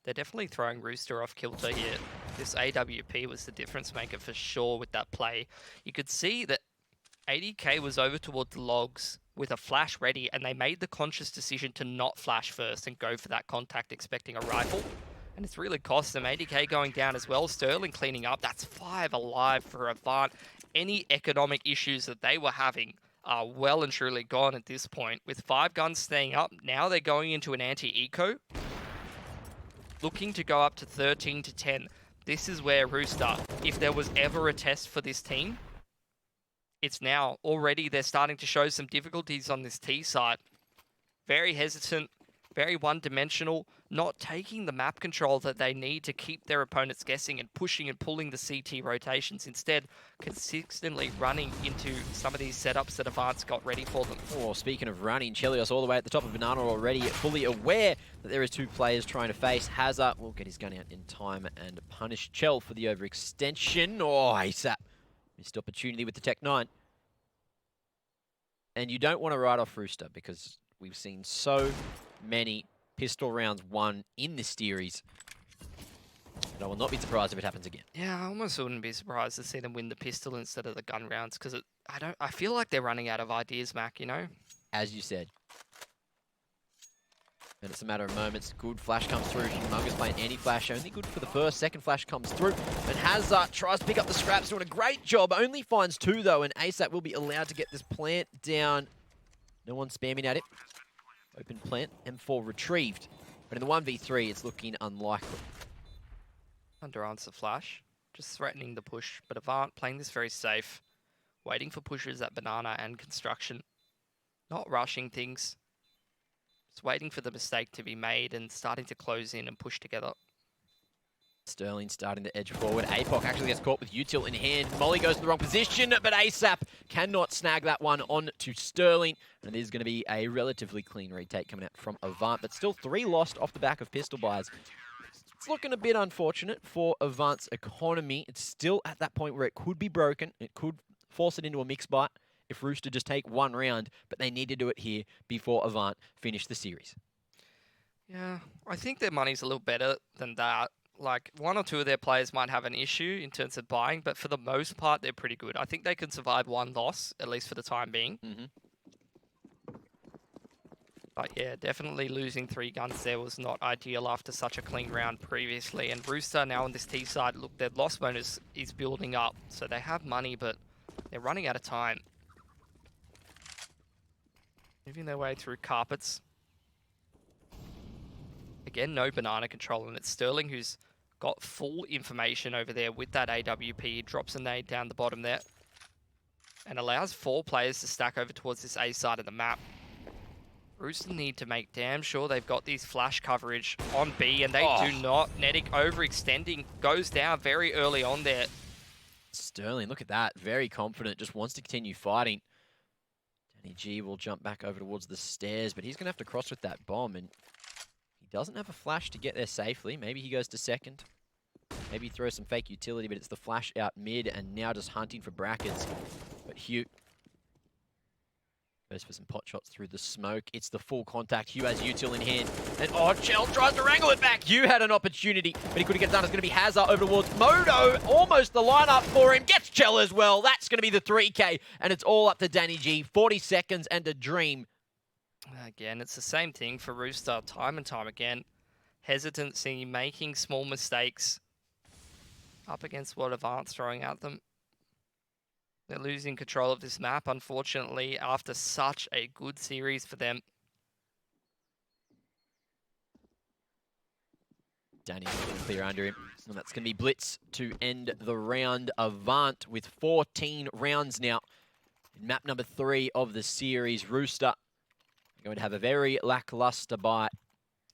They're definitely throwing Rooster off kilter here. This AWP was the difference maker for sure with that play. You could see that ADK was over towards the logs with a flash ready, and they made the conscious decision to not flash first and go for that contact expecting a rifle. And it's really cost them. ADK going down as well. Sterling cleaning up. That's 5 alive for Avant. Any economic issues that they were having are well and truly gone at this point. With 5 guns staying up, now they're going into an anti-eco. Looking to go up to 13 to 10. This is where Rooster, if there was ever a test for this team, it's now. Already they're starting to show some difficulties on this T side. Very hesitant, very one-dimensional, not taking the map control that they need to keep their opponents guessing and pushing and pulling the CT rotations. Instead, consistently running into some of these setups that Avant's got ready for them. Oh, speaking of running, Chelios all the way at the top of Banana already, fully aware that there is 2 players trying to face. Hazard will get his gun out in time and punish Chel for the overextension. Oh, ASAP. Missed opportunity with the Tech 9. And you don't want to write off Rooster because we've seen so many pistol rounds won in this series. And I will not be surprised if it happens again. Yeah, I almost wouldn't be surprised to see them win the pistol instead of the gun rounds because I feel like they're running out of ideas, Mac, you know? As you said. And it's a matter of moments. Good flash comes through. Humongous playing anti-flash. Only good for the first. Second flash comes through. And Hazard tries to pick up the scraps. Doing a great job. Only finds 2 though. And ASAP will be allowed to get this plant down. No one spamming at it. Open plant. M4 retrieved. But in the 1v3, it's looking unlikely. Under answer flash. Just threatening the push. But Avant playing this very safe. waiting for pushes at banana and construction. Not rushing things. Just waiting for the mistake to be made and starting to close in and push together. Sterling starting to edge forward. APOC actually gets caught with util in hand. Molly goes to the wrong position, but ASAP cannot snag that one on to Sterling. And there's going to be a relatively clean retake coming out from AVANT, but still 3 lost off the back of pistol buys. It's looking a bit unfortunate for AVANT's economy. It's still at that point where it could be broken. It could force it into a mix bite if Rooster just take 1 round, but they need to do it here before AVANT finish the series. Yeah, I think their money's a little better than that. Like, 1 or 2 of their players might have an issue in terms of buying, but for the most part, they're pretty good. I think they can survive 1 loss, at least for the time being. But yeah, definitely losing 3 guns there was not ideal after such a clean round previously. And Rooster now on this T side, look, their loss bonus is building up. So they have money, but they're running out of time. Moving their way through carpets. Again, no banana control, and it's Sterling who's got full information over there with that AWP. He drops a nade down the bottom there and allows 4 players to stack over towards this A side of the map. Rooster need to make damn sure they've got these flash coverage on B, and they do not. Nedic overextending, goes down very early on there. Sterling, look at that. Very confident, just wants to continue fighting. Danny G will jump back over towards the stairs, but he's going to have to cross with that bomb, and he doesn't have a flash to get there safely. Maybe he goes to second. Maybe throw some fake utility, but it's the flash out mid, and now just hunting for brackets. But Hugh goes for some pot shots through the smoke. It's the full contact. Hugh has util in hand. And Chell tries to wrangle it back. Hugh had an opportunity, but he couldn't get it done. It's going to be Hazard over towards Modo. Almost the lineup for him. Gets Chell as well. That's going to be the 3K. And it's all up to Danny G. 40 seconds and a dream. Again, it's the same thing for Rooster time and time again. Hesitancy, making small mistakes up against what AVANT's throwing at them. They're losing control of this map, unfortunately, after such a good series for them. Danny's looking clear under him. And that's going to be Blitz to end the round. AVANT with 14 rounds now. In map number 3 of the series, Rooster going to have a very lackluster bite.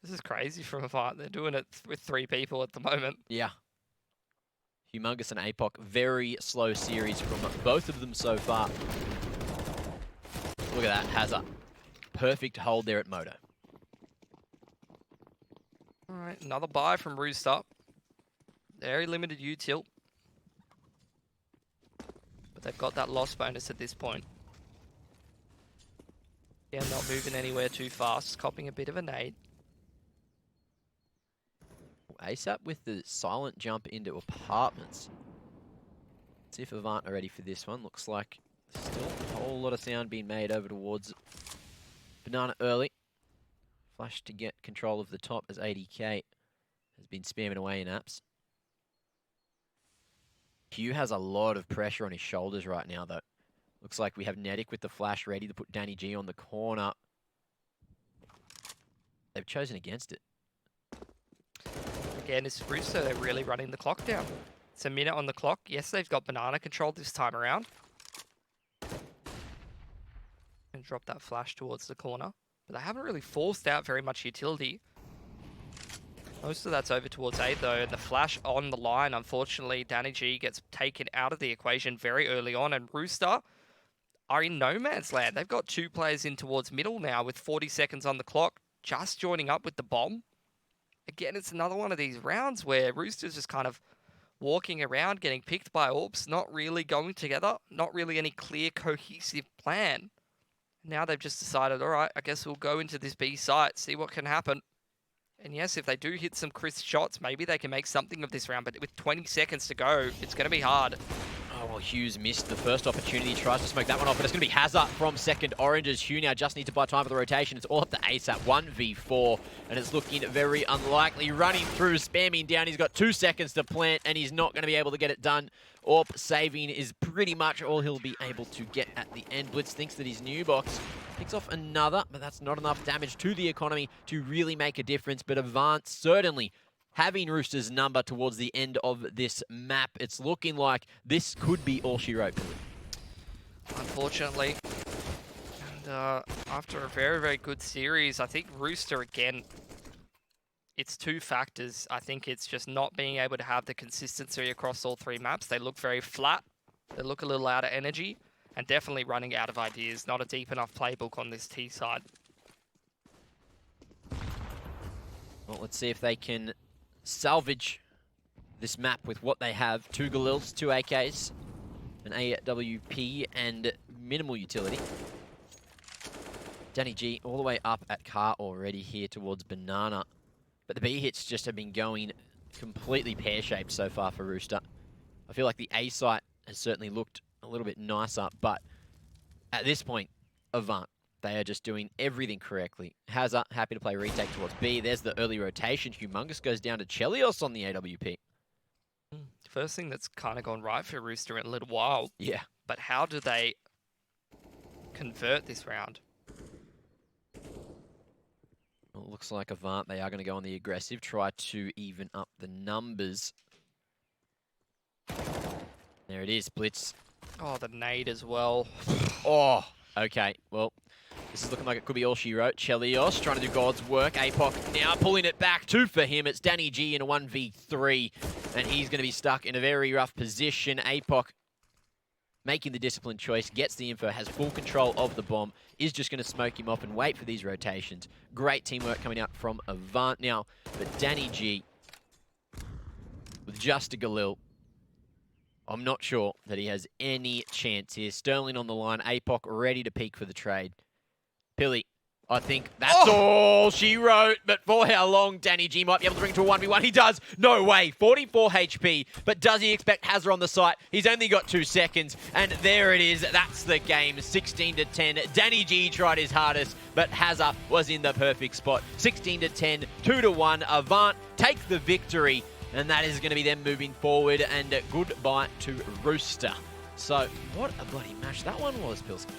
This is crazy from AVANT. They're doing it with 3 people at the moment. Yeah. Humongous and APOC, very slow series from both of them so far. Look at that, Hazard. Perfect hold there at Modo. All right, another buy from Rooster. Very limited util. But they've got that loss bonus at this point. Yeah, not moving anywhere too fast, copping a bit of a nade. ASAP with the silent jump into apartments. Let's see if AVANT are ready for this one. Looks like still a whole lot of sound being made over towards Banana early. Flash to get control of the top as ADK has been spamming away in apps. Q has a lot of pressure on his shoulders right now, though. Looks like we have Nedic with the flash ready to put Danny G on the corner. They've chosen against it. Again, it's Rooster. They're really running the clock down. It's a minute on the clock. Yes, they've got banana control this time around. And drop that flash towards the corner. But they haven't really forced out very much utility. Most of that's over towards A, though. And the flash on the line, unfortunately, Danny G gets taken out of the equation very early on. And Rooster are in no man's land. They've got 2 players in towards middle now with 40 seconds on the clock. Just joining up with the bomb. Again, it's another one of these rounds where Rooster's just kind of walking around, getting picked by AWPs, not really going together, not really any clear, cohesive plan. Now they've just decided, all right, I guess we'll go into this B site, see what can happen. And yes, if they do hit some crisp shots, maybe they can make something of this round, but with 20 seconds to go, it's going to be hard. Oh, well, Hughes missed the first opportunity. He tries to smoke that one off, but it's going to be Hazard from second Oranges. Hugh now just needs to buy time for the rotation. It's all up to ASAP, 1v4, and it's looking very unlikely. Running through, spamming down. He's got 2 seconds to plant, and he's not going to be able to get it done. AWP saving is pretty much all he'll be able to get at the end. Blitz thinks that his new box picks off another, but that's not enough damage to the economy to really make a difference. But AVANT certainly having Rooster's number towards the end of this map. It's looking like this could be all she wrote. unfortunately. And after a very, very good series, I think Rooster, again, it's two factors. I think it's just not being able to have the consistency across all three maps. They look very flat. They look a little out of energy. And definitely running out of ideas. Not a deep enough playbook on this T side. Well, let's see if they can salvage this map with what they have. 2 Galils, 2 AKs, an AWP, and minimal utility. Danny G all the way up at car already here towards Banana. But the B hits just have been going completely pear-shaped so far for Rooster. I feel like the A site has certainly looked a little bit nicer, but at this point, AVANT, they are just doing everything correctly. Hazard, happy to play retake towards B. There's the early rotation. Humongous goes down to Chelios on the AWP. First thing that's kind of gone right for Rooster in a little while. Yeah. But how do they convert this round? Well, it looks like AVANT, they are going to go on the aggressive, try to even up the numbers. There it is, Blitz. Oh, the nade as well. Oh, okay. Well, this is looking like it could be all she wrote. Chelios trying to do God's work. APOC now pulling it back. 2 for him. It's Danny G in a 1v3. And he's going to be stuck in a very rough position. APOC making the disciplined choice. Gets the info. Has full control of the bomb. Is just going to smoke him off and wait for these rotations. Great teamwork coming out from AVANT now. But Danny G with just a Galil. I'm not sure that he has any chance here. Sterling on the line. APOC ready to peak for the trade. Pilly, I think that's all she wrote. But for how long Danny G might be able to bring to a 1v1? He does. No way. 44 HP. But does he expect Hazard on the site? He's only got 2 seconds. And there it is. That's the game. 16-10. Danny G tried his hardest, but Hazard was in the perfect spot. 16-10. 2-1. AVANT take the victory. And that is going to be them moving forward. And goodbye to Rooster. So, what a bloody match that one was, Pilsky.